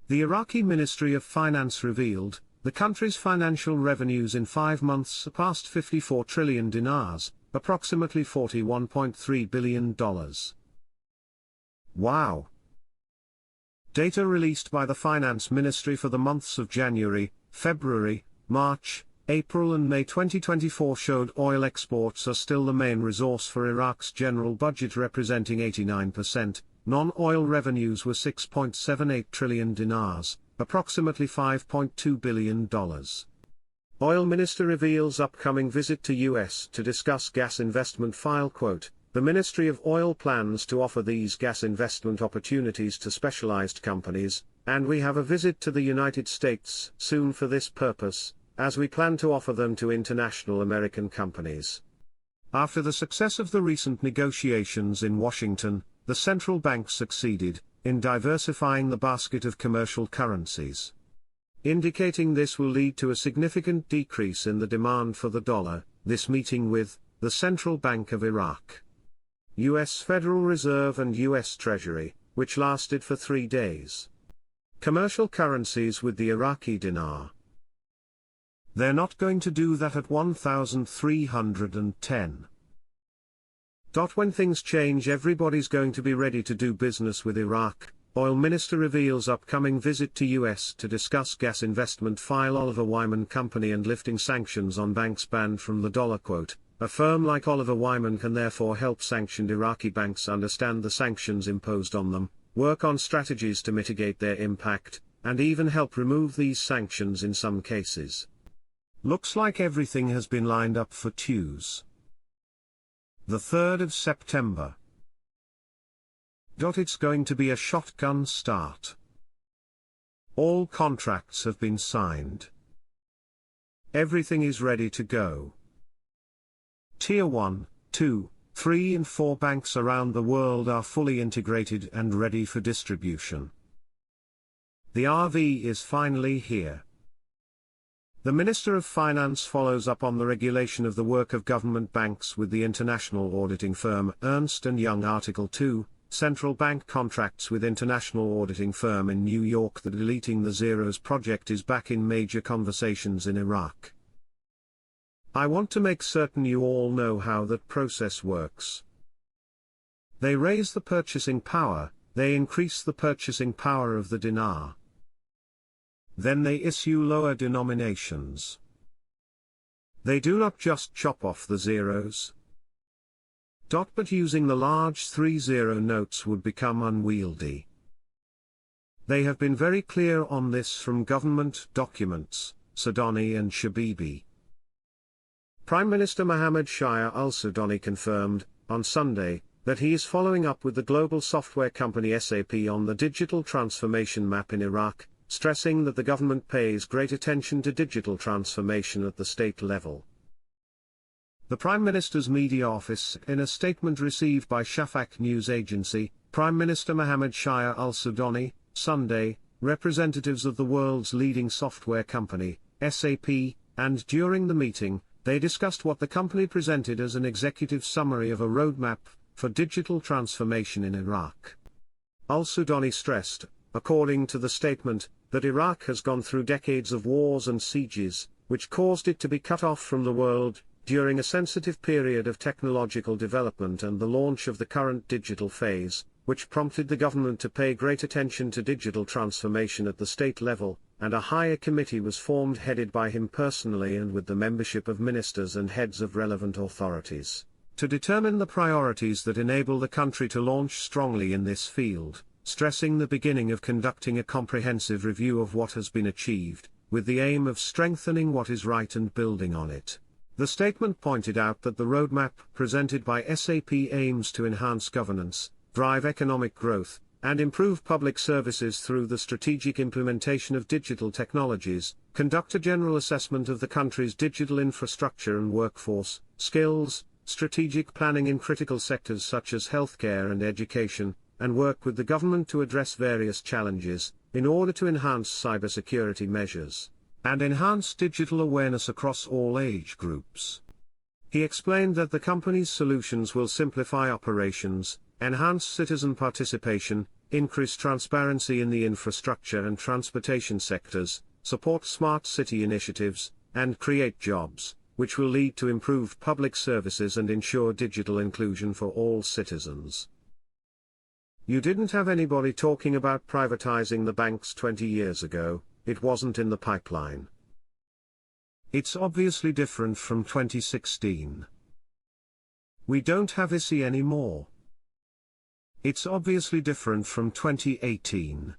The Iraqi Ministry of Finance revealed, the country's financial revenues in 5 months surpassed 54 trillion dinars, approximately $41.3 billion. Wow! Data released by the Finance Ministry for the months of January, February, March, April and May 2024 showed oil exports are still the main resource for Iraq's general budget, representing 89%. Non-oil revenues were 6.78 trillion dinars, approximately $5.2 billion. Oil Minister reveals upcoming visit to US to discuss gas investment file. Quote, the Ministry of Oil plans to offer these gas investment opportunities to specialized companies, and we have a visit to the United States soon for this purpose, as we plan to offer them to international American companies. After the success of the recent negotiations in Washington, the central bank succeeded in diversifying the basket of commercial currencies. Indicating this will lead to a significant decrease in the demand for the dollar, this meeting with the Central Bank of Iraq, U.S. Federal Reserve and U.S. Treasury, which lasted for 3 days. Commercial currencies with the Iraqi dinar. They're not going to do that at 1,310. When things change, everybody's going to be ready to do business with Iraq. Oil Minister reveals upcoming visit to US to discuss gas investment file. Oliver Wyman Company and lifting sanctions on banks banned from the dollar. Quote, a firm like Oliver Wyman can therefore help sanctioned Iraqi banks understand the sanctions imposed on them, work on strategies to mitigate their impact, and even help remove these sanctions in some cases. Looks like everything has been lined up for Tuesday, the 3rd of September. It's going to be a shotgun start. All contracts have been signed. Everything is ready to go. Tier 1, 2, 3 and 4 banks around the world are fully integrated and ready for distribution. The RV is finally here. The Minister of Finance follows up on the regulation of the work of government banks with the international auditing firm Ernst & Young. Article 2, Central Bank contracts with international auditing firm in New York. The Deleting the Zeros project is back in major conversations in Iraq. I want to make certain you all know how that process works. They raise the purchasing power, they increase the purchasing power of the dinar. Then they issue lower denominations. They do not just chop off the zeros. But using the large 3-0 notes would become unwieldy. They have been very clear on this from government documents, Sudani and Shabibi. Prime Minister Mohammed Shia al-Sudani confirmed, on Sunday, that he is following up with the global software company SAP on the digital transformation map in Iraq, stressing that the government pays great attention to digital transformation at the state level. The Prime Minister's media office, in a statement received by Shafaq news agency, Prime Minister Mohammed Shia al-Sudani, Sunday, representatives of the world's leading software company, SAP, and during the meeting, they discussed what the company presented as an executive summary of a roadmap for digital transformation in Iraq. Al-Sudani stressed, according to the statement, that Iraq has gone through decades of wars and sieges, which caused it to be cut off from the world, during a sensitive period of technological development and the launch of the current digital phase, which prompted the government to pay great attention to digital transformation at the state level, and a higher committee was formed headed by him personally and with the membership of ministers and heads of relevant authorities, to determine the priorities that enable the country to launch strongly in this field, stressing the beginning of conducting a comprehensive review of what has been achieved, with the aim of strengthening what is right and building on it. The statement pointed out that the roadmap presented by SAP aims to enhance governance, drive economic growth, and improve public services through the strategic implementation of digital technologies, conduct a general assessment of the country's digital infrastructure and workforce, skills, strategic planning in critical sectors such as healthcare and education, and work with the government to address various challenges, in order to enhance cybersecurity measures, and enhance digital awareness across all age groups. He explained that the company's solutions will simplify operations, enhance citizen participation, increase transparency in the infrastructure and transportation sectors, support smart city initiatives, and create jobs, which will lead to improved public services and ensure digital inclusion for all citizens. You didn't have anybody talking about privatizing the banks 20 years ago, it wasn't in the pipeline. It's obviously different from 2016. We don't have ISI anymore. It's obviously different from 2018.